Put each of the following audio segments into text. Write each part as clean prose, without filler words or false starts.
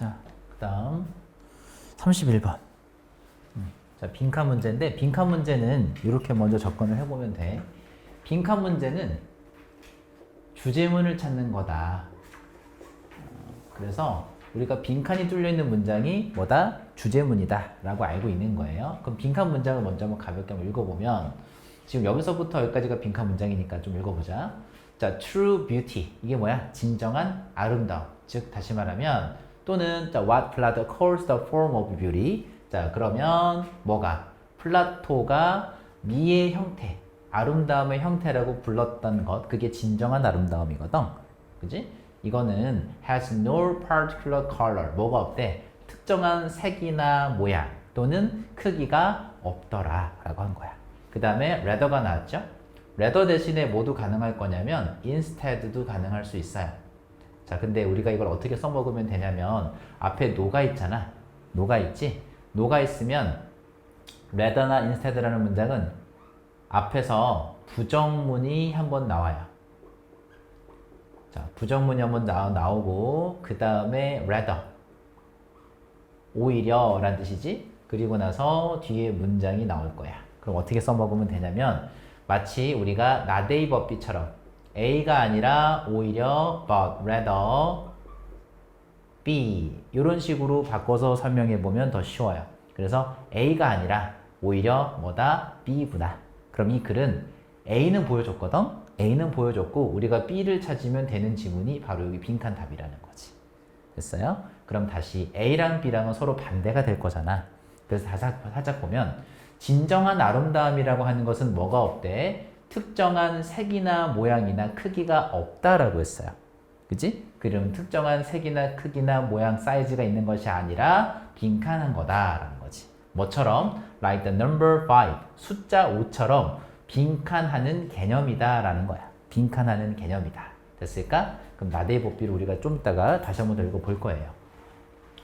자, 그 다음 31번. 자, 빈칸 문제인데 빈칸 문제는 이렇게 먼저 접근을 해보면 돼. 빈칸 문제는 주제문을 찾는 거다. 그래서 우리가 빈칸이 뚫려있는 문장이 뭐다? 주제문이다 라고 알고 있는 거예요. 그럼 빈칸 문장을 먼저 한번 가볍게 한번 읽어보면 지금 여기서부터 여기까지가 빈칸 문장이니까 좀 읽어보자. 자, true beauty. 이게 뭐야? 진정한 아름다움. 즉 다시 말하면 또는 자, what Plato calls the form of beauty. 자, 그러면 뭐가? 플라토가 미의 형태, 아름다움의 형태라고 불렀던 것, 그게 진정한 아름다움이거든. 그지? 이거는 has no particular color. 뭐가 없대? 특정한 색이나 모양 또는 크기가 없더라 라고 한 거야. 그 다음에 rather가 나왔죠? rather 대신에 뭐도 가능할 거냐면 instead도 가능할 수 있어요. 자, 근데 우리가 이걸 어떻게 써먹으면 되냐면 앞에 no가 있잖아. no가 있지? no가 있으면 rather나 instead라는 문장은 앞에서 부정문이 한번 나와요. 자, 부정문이 한번 나오고 그 다음에 rather 오히려 라는 뜻이지. 그리고 나서 뒤에 문장이 나올 거야. 그럼 어떻게 써먹으면 되냐면 마치 우리가 not A but B처럼 A가 아니라 오히려 but rather B 이런 식으로 바꿔서 설명해 보면 더 쉬워요. 그래서 A가 아니라 오히려 뭐다? B구나. 그럼 이 글은 A는 보여줬거든? A는 보여줬고 우리가 B를 찾으면 되는 지문이 바로 여기 빈칸 답이라는 거지. 됐어요? 그럼 다시 A랑 B랑은 서로 반대가 될 거잖아. 그래서 살짝 보면 진정한 아름다움이라고 하는 것은 뭐가 없대? 특정한 색이나 모양이나 크기가 없다라고 했어요. 그치? 그럼 특정한 색이나 크기나 모양 사이즈가 있는 것이 아니라 빈칸한 거다라는 거지. 뭐처럼? Like the number 5, 숫자 5처럼 빈칸하는 개념이다라는 거야. 빈칸하는 개념이다. 됐을까? 그럼 나대의 법비를 우리가 좀 이따가 다시 한번 더 읽어볼 거예요.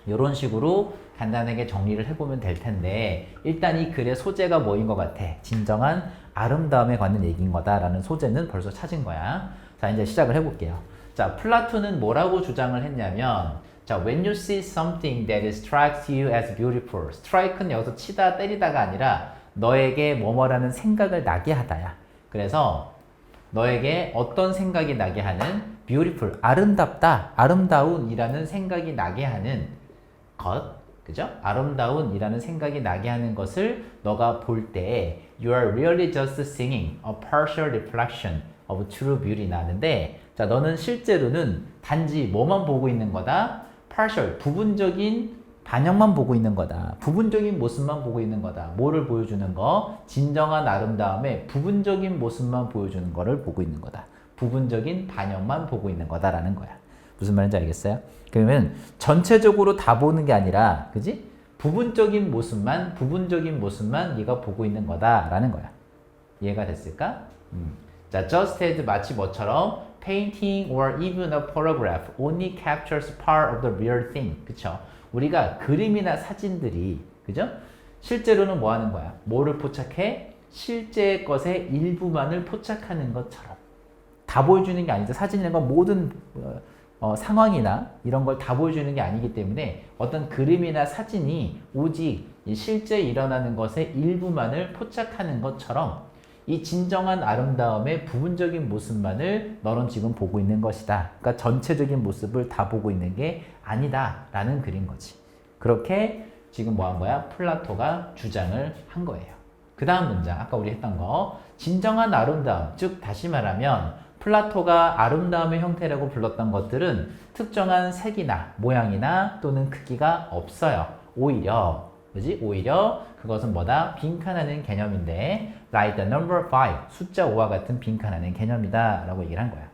이런 식으로 간단하게 정리를 해보면 될 텐데 일단 이 글의 소재가 뭐인 것 같아? 진정한 아름다움에 관한 얘기인 거다라는 소재는 벌써 찾은 거야. 자, 이제 시작을 해볼게요. 자, 플라톤은 뭐라고 주장을 했냐면 자, when you see something that strikes you as beautiful. strike는 여기서 치다 때리다가 아니라 너에게 뭐뭐라는 생각을 나게 하다야. 그래서 너에게 어떤 생각이 나게 하는 beautiful, 아름답다, 아름다운이라는 생각이 나게 하는 것, 그죠? 아름다운이라는 생각이 나게 하는 것을 너가 볼 때 you are really just seeing a partial reflection of true beauty 나는데 자, 너는 실제로는 단지 뭐만 보고 있는 거다? partial, 부분적인 반영만 보고 있는 거다. 부분적인 모습만 보고 있는 거다. 뭐를 보여주는 거? 진정한 아름다움의 부분적인 모습만 보여주는 거를 보고 있는 거다. 부분적인 반영만 보고 있는 거다라는 거야. 무슨 말인지 알겠어요? 그러면 전체적으로 다 보는 게 아니라, 그지? 부분적인 모습만 네가 보고 있는 거다라는 거야. 이해가 됐을까? 자, just as 마치 뭐처럼 painting or even a photograph only captures part of the real thing. 그쵸? 우리가 그림이나 사진들이, 그죠? 실제로는 뭐 하는 거야? 뭐를 포착해? 실제 것의 일부만을 포착하는 것처럼. 다 보여주는 게 아니죠. 사진이란 건 모든 상황이나 이런 걸 다 보여주는 게 아니기 때문에 어떤 그림이나 사진이 오직 실제 일어나는 것의 일부만을 포착하는 것처럼 이 진정한 아름다움의 부분적인 모습만을 너는 지금 보고 있는 것이다. 그러니까 전체적인 모습을 다 보고 있는 게 아니다 라는 글인 거지. 그렇게 지금 뭐 한 거야? 플라토가 주장을 한 거예요. 그 다음 문장, 아까 우리 했던 거 진정한 아름다움, 즉 다시 말하면 플라토가 아름다움의 형태라고 불렀던 것들은 특정한 색이나 모양이나 또는 크기가 없어요. 오히려, 그지? 오히려 그것은 뭐다? 빈칸하는 개념인데 like the number 5, 숫자 5와 같은 빈칸하는 개념이다 라고 얘기를 한 거야.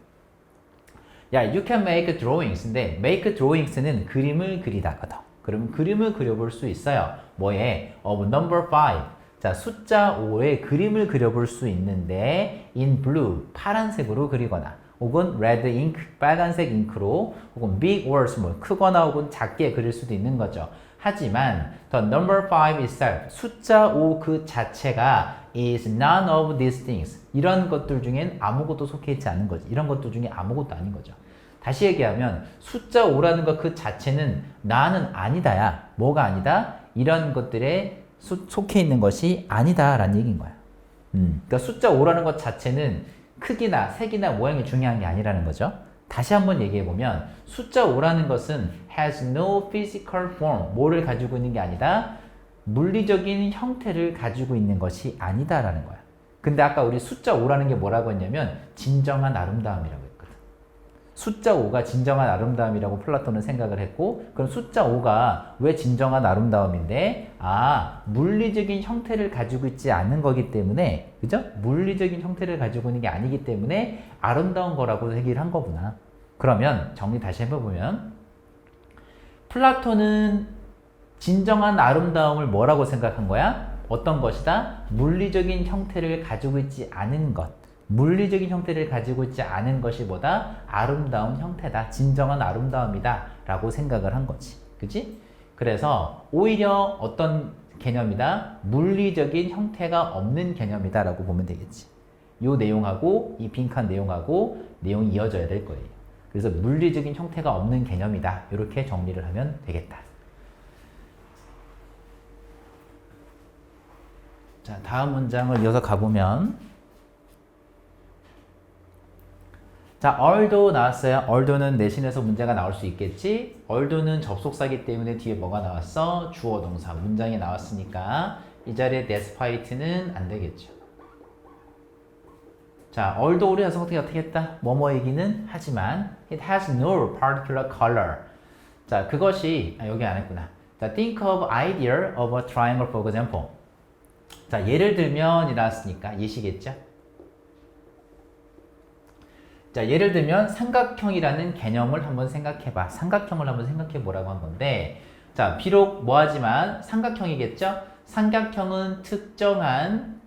야, you can make drawings인데 make drawings는 그림을 그리다거든. 그럼 그림을 그려볼 수 있어요. 뭐에? of number 5. 자, 숫자 5의 그림을 그려볼 수 있는데 in blue, 파란색으로 그리거나 혹은 red ink, 빨간색 잉크로 혹은 big words, 뭐 크거나 혹은 작게 그릴 수도 있는 거죠. 하지만 the number 5 itself, 숫자 5 그 자체가 is none of these things. 이런 것들 중엔 아무것도 속해 있지 않은 거지. 이런 것들 중에 아무것도 아닌 거죠. 다시 얘기하면 숫자 5라는 것 그 자체는 나는 아니다야. 뭐가 아니다? 이런 것들에 속해 있는 것이 아니다라는 얘기인 거야. 그러니까 숫자 5라는 것 자체는 크기나 색이나 모양이 중요한 게 아니라는 거죠. 다시 한번 얘기해 보면 숫자 5라는 것은 has no physical form, 뭐를 가지고 있는 게 아니다. 물리적인 형태를 가지고 있는 것이 아니다라는 거야. 근데 아까 우리 숫자 5라는 게 뭐라고 했냐면 진정한 아름다움이라고 했거든. 숫자 5가 진정한 아름다움이라고 플라톤은 생각을 했고, 그럼 숫자 5가 왜 진정한 아름다움인데? 물리적인 형태를 가지고 있지 않은 거기 때문에, 그죠? 물리적인 형태를 가지고 있는 게 아니기 때문에 아름다운 거라고 얘기를 한 거구나. 그러면 정리 다시 해보면 플라톤은 진정한 아름다움을 뭐라고 생각한 거야? 어떤 것이다? 물리적인 형태를 가지고 있지 않은 것. 물리적인 형태를 가지고 있지 않은 것이 뭐다? 아름다운 형태다. 진정한 아름다움이다. 라고 생각을 한 거지. 그치? 그래서 오히려 어떤 개념이다? 물리적인 형태가 없는 개념이다. 라고 보면 되겠지. 이 내용하고 이 빈칸 내용하고 내용이 이어져야 될 거예요. 그래서 물리적인 형태가 없는 개념이다. 이렇게 정리를 하면 되겠다. 자, 다음 문장을 이어서 가보면, 자, although 나왔어요. although는 내신에서 문제가 나올 수 있겠지. although는 접속사기 때문에 뒤에 뭐가 나왔어? 주어 동사 문장이 나왔으니까 이 자리에 despite는 안 되겠죠. 자, although 우리 어떻게 했다? 뭐뭐 얘기는 하지만 it has no particular color. 자, 그것이 여기 안 했구나. 자, think of idea of a triangle for example. 자, 예를 들면 이 나왔으니까 예시겠죠? 자, 예를 들면 삼각형이라는 개념을 한번 생각해봐. 삼각형을 한번 생각해 보라고 한 건데, 자, 비록 뭐하지만 삼각형이겠죠? 삼각형은 특정한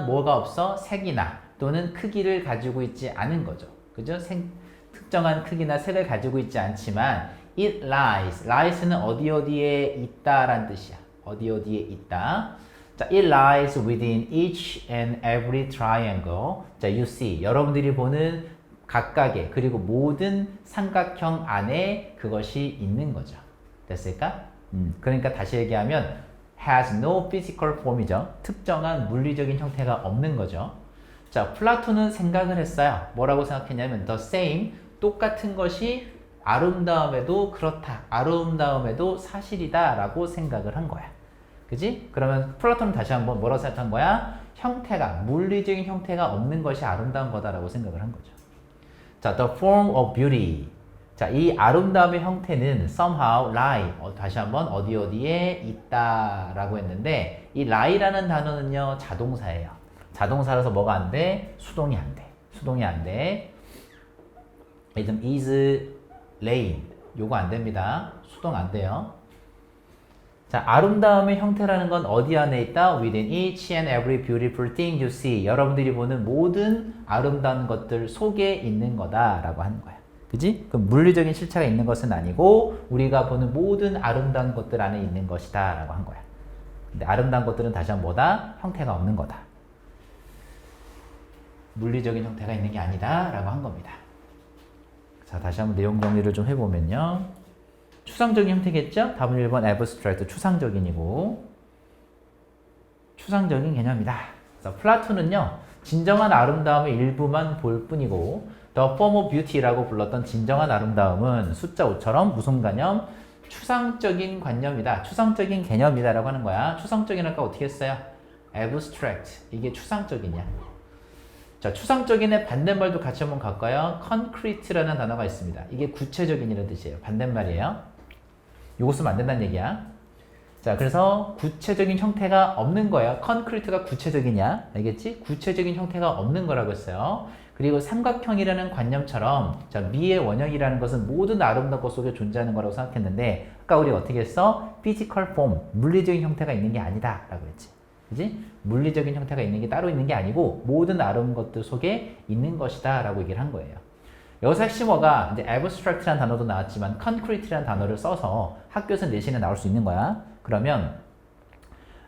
뭐가 없어? 색이나 또는 크기를 가지고 있지 않은 거죠. 그죠? 특정한 크기나 색을 가지고 있지 않지만 it lies는 어디에 있다라는 뜻이야. 어디에 있다. 자, it lies within each and every triangle. 자, you see. 여러분들이 보는 각각의 그리고 모든 삼각형 안에 그것이 있는 거죠. 됐을까? 그러니까 다시 얘기하면 has no physical form이죠. 특정한 물리적인 형태가 없는 거죠. 자, 플라톤은 생각을 했어요. 뭐라고 생각했냐면 the same, 똑같은 것이 아름다움에도 그렇다. 아름다움에도 사실이다 라고 생각을 한 거야. 그지? 그러면 플라톤은 다시 한번 뭐라고 생각한 거야? 형태가, 물리적인 형태가 없는 것이 아름다운 거다라고 생각을 한 거죠. 자, the form of beauty. 자, 이 아름다움의 형태는 somehow lie. 다시 한번 어디에 있다라고 했는데 이 lie라는 단어는요, 자동사예요. 자동사라서 뭐가 안 돼? 수동이 안 돼. 수동이 안 돼. 이름 is laying. 요거 안 됩니다. 수동 안 돼요. 자, 아름다움의 형태라는 건 어디 안에 있다? Within each and every beautiful thing you see. 여러분들이 보는 모든 아름다운 것들 속에 있는 거다라고 하는 거야. 그지? 그럼 물리적인 실체가 있는 것은 아니고 우리가 보는 모든 아름다운 것들 안에 있는 것이다 라고 한 거야. 근데 아름다운 것들은 다시 한번 뭐다? 형태가 없는 거다. 물리적인 형태가 있는 게 아니다 라고 한 겁니다. 자, 다시 한번 내용 정리를 좀 해보면요. 추상적인 형태겠죠? 답은 1번 abstract, 추상적인이고 추상적인 개념이다. 그래서 플라톤은요, 진정한 아름다움의 일부만 볼 뿐이고 The form of beauty라고 불렀던 진정한 아름다움은 숫자 5처럼 무슨 개념? 추상적인 관념이다. 추상적인 개념이다 라고 하는 거야. 추상적이니까 어떻게 했어요? abstract. 이게 추상적이냐? 자, 추상적인의 반대말도 같이 한번 갈까요? concrete라는 단어가 있습니다. 이게 구체적인이라는 뜻이에요. 반대말이에요. 요거 쓰면 안 된다는 얘기야. 자, 그래서 구체적인 형태가 없는 거예요. concrete가 구체적이냐? 알겠지? 구체적인 형태가 없는 거라고 했어요. 그리고 삼각형이라는 관념처럼 자, 미의 원형이라는 것은 모든 아름다운 것 속에 존재하는 거라고 생각했는데 아까 우리가 어떻게 했어? physical form, 물리적인 형태가 있는 게 아니다 라고 했지. 그지? 물리적인 형태가 있는 게 따로 있는 게 아니고 모든 아름다운 것들 속에 있는 것이다 라고 얘기를 한 거예요. 여기서 핵심어가 이제 abstract라는 단어도 나왔지만 concrete라는 단어를 써서 학교에서 내신에 나올 수 있는 거야. 그러면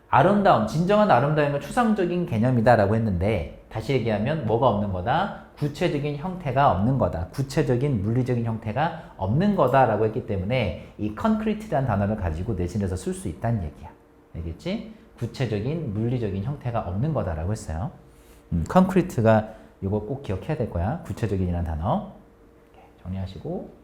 아름다움, 진정한 아름다움은 추상적인 개념이다 라고 했는데 다시 얘기하면 뭐가 없는 거다? 구체적인 형태가 없는 거다. 구체적인 물리적인 형태가 없는 거다라고 했기 때문에 이 concrete라는 단어를 가지고 내신에서 쓸 수 있다는 얘기야. 알겠지? 구체적인 물리적인 형태가 없는 거다라고 했어요. concrete가 이거 꼭 기억해야 될 거야. 구체적인이라는 단어. 정리하시고